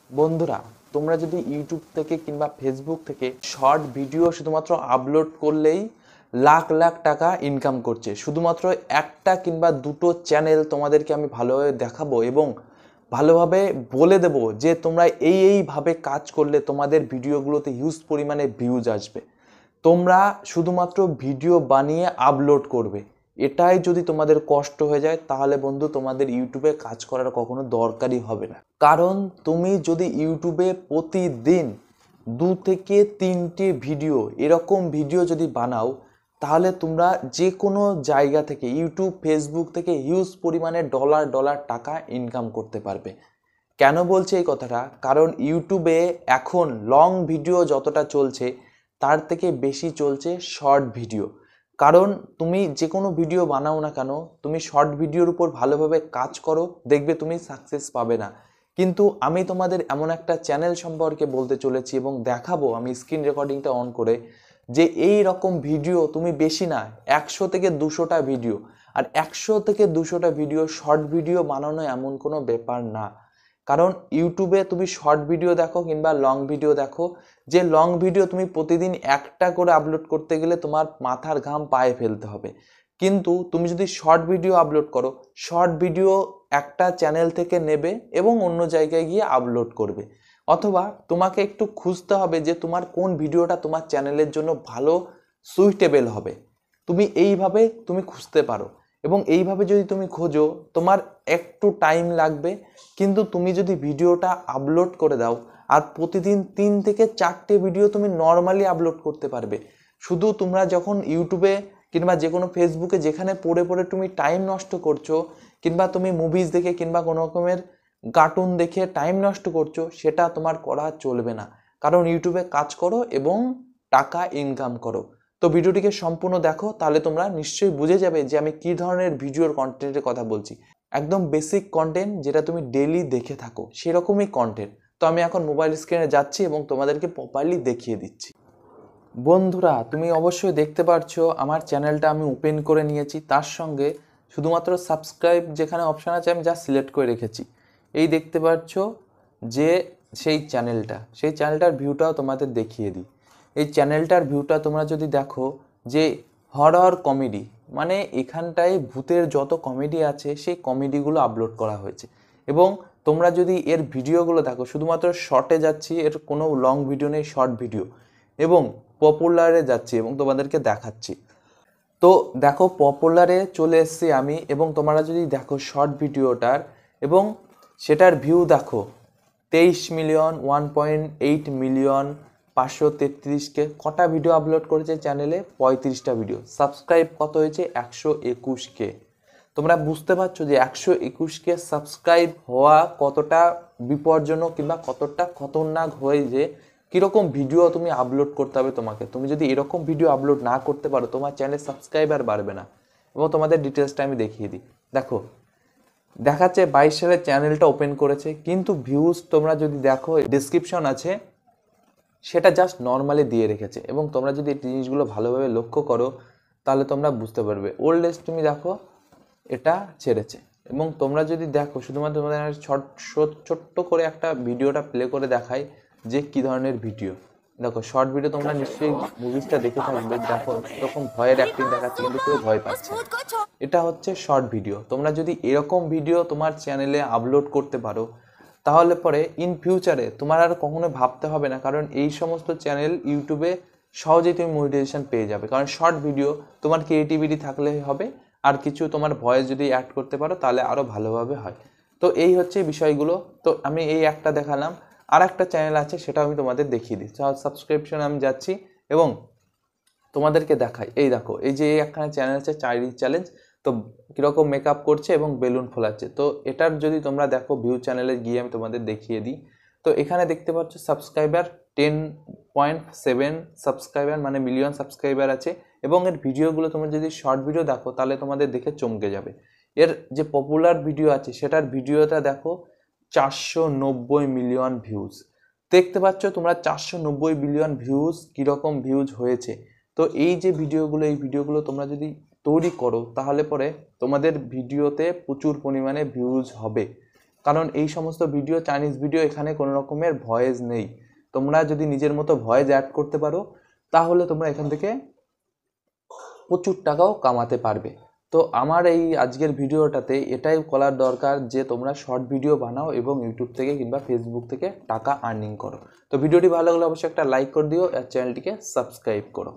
বন্ধুরা, তোমরা যদি ইউটিউব থেকে কিংবা ফেসবুক থেকে শর্ট ভিডিও শুধুমাত্র আপলোড করলেই লাখ লাখ টাকা ইনকাম করছে, শুধুমাত্র একটা কিংবা দুটো চ্যানেল তোমাদেরকে আমি ভালোভাবে দেখাবো এবং ভালোভাবে বলে দেব যে তোমরা এইভাবে কাজ করলে তোমাদের ভিডিওগুলোতে হিউজ পরিমাণে ভিউজ আসবে। তোমরা শুধুমাত্র ভিডিও বানিয়ে আপলোড করবে, এটাই যদি তোমাদের কষ্ট হয়ে যায় তাহলে বন্ধু তোমাদের ইউটিউবে কাজ করার কখনো দরকারই হবে না। কারণ তুমি যদি ইউটিউবে প্রতিদিন 2 থেকে 3টে ভিডিও এরকম ভিডিও যদি বানাও তাহলে তোমরা যে কোনো জায়গা থেকে ইউটিউব ফেসবুক থেকে হিউজ পরিমাণে ডলার ডলার টাকা ইনকাম করতে পারবে। কেন বলছে এই কথাটা? কারণ ইউটিউবে এখন লং ভিডিও যতটা চলছে তার থেকে বেশি চলছে শর্ট ভিডিও। কারণ তুমি যে কোনো ভিডিও বানাও না কেন, তুমি শর্ট ভিডিওর উপর ভালোভাবে কাজ করো, দেখবে তুমি সাকসেস পাবে না। কিন্তু আমি তোমাদের এমন একটা চ্যানেল সম্পর্কে বলতে চলেছি এবং দেখাবো আমি স্ক্রিন রেকর্ডিংটা অন করে যে এই রকম ভিডিও তুমি বেশি না 100 থেকে 200টা ভিডিও, আর 100 থেকে 200টা ভিডিও শর্ট ভিডিও বানানো এমন কোনো ব্যাপার না। কারণ ইউটিউবে তুমি শর্ট ভিডিও দেখো কিংবা লং ভিডিও দেখো, যে লং ভিডিও তুমি প্রতিদিন একটা করে আপলোড করতে গেলে তোমার মাথার ঘাম পায়ে ফেলতে হবে। কিন্তু তুমি যদি শর্ট ভিডিও আপলোড করো, শর্ট ভিডিও একটা চ্যানেল থেকে নেবে এবং অন্য জায়গায় গিয়ে আপলোড করবে, অথবা তোমাকে একটু খুঁজতে হবে যে তোমার কোন ভিডিওটা তোমার চ্যানেলের জন্য ভালো সুইটেবল হবে। তুমি এইভাবে তুমি খুঁজতে পারো এবং এইভাবে যদি তুমি খোঁজো তোমার একটু টাইম লাগবে, কিন্তু তুমি যদি ভিডিওটা আপলোড করে দাও আর প্রতিদিন 3 থেকে 4টে ভিডিও তুমি নর্মালি আপলোড করতে পারবে। শুধু তোমরা যখন ইউটিউবে কিংবা যে কোনো ফেসবুকে যেখানে পড়ে পড়ে তুমি টাইম নষ্ট করছো কিংবা তুমি মুভিজ দেখে কিংবা কোনো রকমের কার্টুন দেখে টাইম নষ্ট করছো, সেটা তোমার করা চলবে না। কারণ ইউটিউবে কাজ করো এবং টাকা ইনকাম করো। তো ভিডিওটিকে সম্পূর্ণ দেখো, তাহলে তোমরা নিশ্চয়ই বুঝে যাবে যে আমি কি ধরনের ভিডিওর কন্টেন্টের কথা বলছি। একদম বেসিক কন্টেন্ট যেটা তুমি ডেইলি দেখে থাকো সেরকমই কন্টেন্ট। তো আমি এখন মোবাইল স্ক্রিনে যাচ্ছি এবং তোমাদেরকে প্রপারলি দেখিয়ে দিচ্ছি। বন্ধুরা, তুমি অবশ্যই দেখতে পাচ্ছো আমার চ্যানেলটা আমি ওপেন করে নিয়েছি, তার সঙ্গে শুধুমাত্র সাবস্ক্রাইব যেখানে অপশান আছে আমি যা সিলেক্ট করে রেখেছি। এই দেখতে পাচ্ছো যে সেই চ্যানেলটার ভিউটাও তোমাদের দেখিয়ে দিই। এই চ্যানেলটার ভিউটা তোমরা যদি দেখো যে হরর কমেডি, মানে এখানটায় ভূতের যত কমেডি আছে সেই কমেডিগুলো আপলোড করা হয়েছে। এবং তোমরা যদি এর ভিডিওগুলো দেখো, শুধুমাত্র শর্টে যাচ্ছি, এর কোনো লং ভিডিও নেই, শর্ট ভিডিও, এবং পপুলারে যাচ্ছি এবং তোমাদেরকে দেখাচ্ছি। তো দেখো পপুলারে চলে এসেছি আমি, এবং তোমরা যদি দেখো শর্ট ভিডিওটার এবং সেটার ভিউ দেখো 23 মিলিয়ন, 1.8 মিলিয়ন, 533K। কটা ভিডিও আপলোড করেছে চ্যানেলে? 35টা ভিডিও। সাবস্ক্রাইব কত হয়েছে? 121K। তোমরা বুঝতে পারছো যে 121K সাবস্ক্রাইব হওয়া কতটা বিপজ্জনক কিংবা কতটা খতরনাক হয়ে, যে কীরকম ভিডিও তুমি আপলোড করতে হবে তোমাকে। তুমি যদি এরকম ভিডিও আপলোড না করতে পারো তোমার চ্যানেল সাবস্ক্রাইবার বাড়বে না। এবং তোমাদের ডিটেলসটা আমি দেখিয়ে দিই। দেখো দেখাচ্ছে 22 সালে চ্যানেলটা ওপেন করেছে, কিন্তু ভিউজ তোমরা যদি দেখো ডেসক্রিপশন আছে সেটা জাস্ট নর্মালি দিয়ে রেখেছে। এবং তোমরা যদি এই জিনিসগুলো ভালোভাবে লক্ষ্য করো তাহলে তোমরা বুঝতে পারবে। ওল্ড এজ তুমি দেখো এটা ছেড়েছে। এবং তোমরা যদি দেখো শুধুমাত্র তোমাদের ছোট্ট করে একটা ভিডিওটা প্লে করে দেখাই যে কী ধরনের ভিডিও। দেখো শর্ট ভিডিও তোমরা নিশ্চয়ই মুভিসটা দেখে থাকবে, দেখো এরকম ভয়ের অ্যাক্টিং দেখাচ্ছে কিন্তু কেউ ভয় পাচ্ছে না। এটা হচ্ছে শর্ট ভিডিও। তোমরা যদি এরকম ভিডিও তোমার চ্যানেলে আপলোড করতে পারো তাহলে পরে ইন ফিউচারে তোমার আর কখনো ভাবতে হবে না, কারণ এই সমস্ত চ্যানেল ইউটিউবে সহজেই তুমি মনিটাইজেশন পেয়ে যাবে। কারণ শর্ট ভিডিও তোমার ক্রিয়েটিভিটি থাকলে হবে, আর কিছু তোমার ভয়েস যদি অ্যাড করতে পারো তাহলে আরও ভালোভাবে হয়। তো এই হচ্ছে বিষয়গুলো। তো আমি এই একটা দেখালাম, আর একটা চ্যানেল আছে সেটাও আমি তোমাদের দেখিয়ে দিই। সাবস্ক্রিপশন আমি যাচ্ছি এবং তোমাদেরকে দেখাই। এই দেখো এই যে একখানে চ্যানেল আছে চাইল্ড চ্যালেঞ্জ, তো কীরকম মেকআপ করছে এবং বেলুন ফোলাচ্ছে। তো এটার যদি তোমরা দেখো ভিউ চ্যানেলে গিয়ে আমি তোমাদের দেখিয়ে দিই। তো এখানে দেখতে পাচ্ছ সাবস্ক্রাইবার 10.7 সাবস্ক্রাইবার, মানে মিলিয়ন সাবস্ক্রাইবার আছে। এবং এর ভিডিওগুলো তোমরা যদি শর্ট ভিডিও দেখো তাহলে তোমাদের দেখে চমকে যাবে। এর যে পপুলার ভিডিও আছে সেটার ভিডিওটা দেখো 490 মিলিয়ন ভিউজ। দেখতে পাচ্ছ তোমরা 490 বিলিয়ন ভিউজ, কীরকম ভিউজ হয়েছে। তো এই যে ভিডিওগুলো তোমরা যদি তৈরি করো তাহলে পরে তোমাদের ভিডিওতে প্রচুর পরিমাণে ভিউজ হবে। কারণ এই সমস্ত ভিডিও, চাইনিজ ভিডিও, এখানে কোনো রকমের ভয়েস নেই। তোমরা যদি নিজের মতো ভয়েস অ্যাড করতে পারো তাহলে তোমরা এখান থেকে প্রচুর টাকাও কামাতে পারবে। তো আমার এই আজকের ভিডিওটাতে এটাই বলার দরকার যে তোমরা শর্ট ভিডিও বানাও এবং ইউটিউব থেকে কিংবা ফেসবুক থেকে টাকা আর্নিং করো। তো ভিডিওটি ভালো লাগলে অবশ্যই একটা লাইক করে দিও আর চ্যানেলটিকে সাবস্ক্রাইব করো।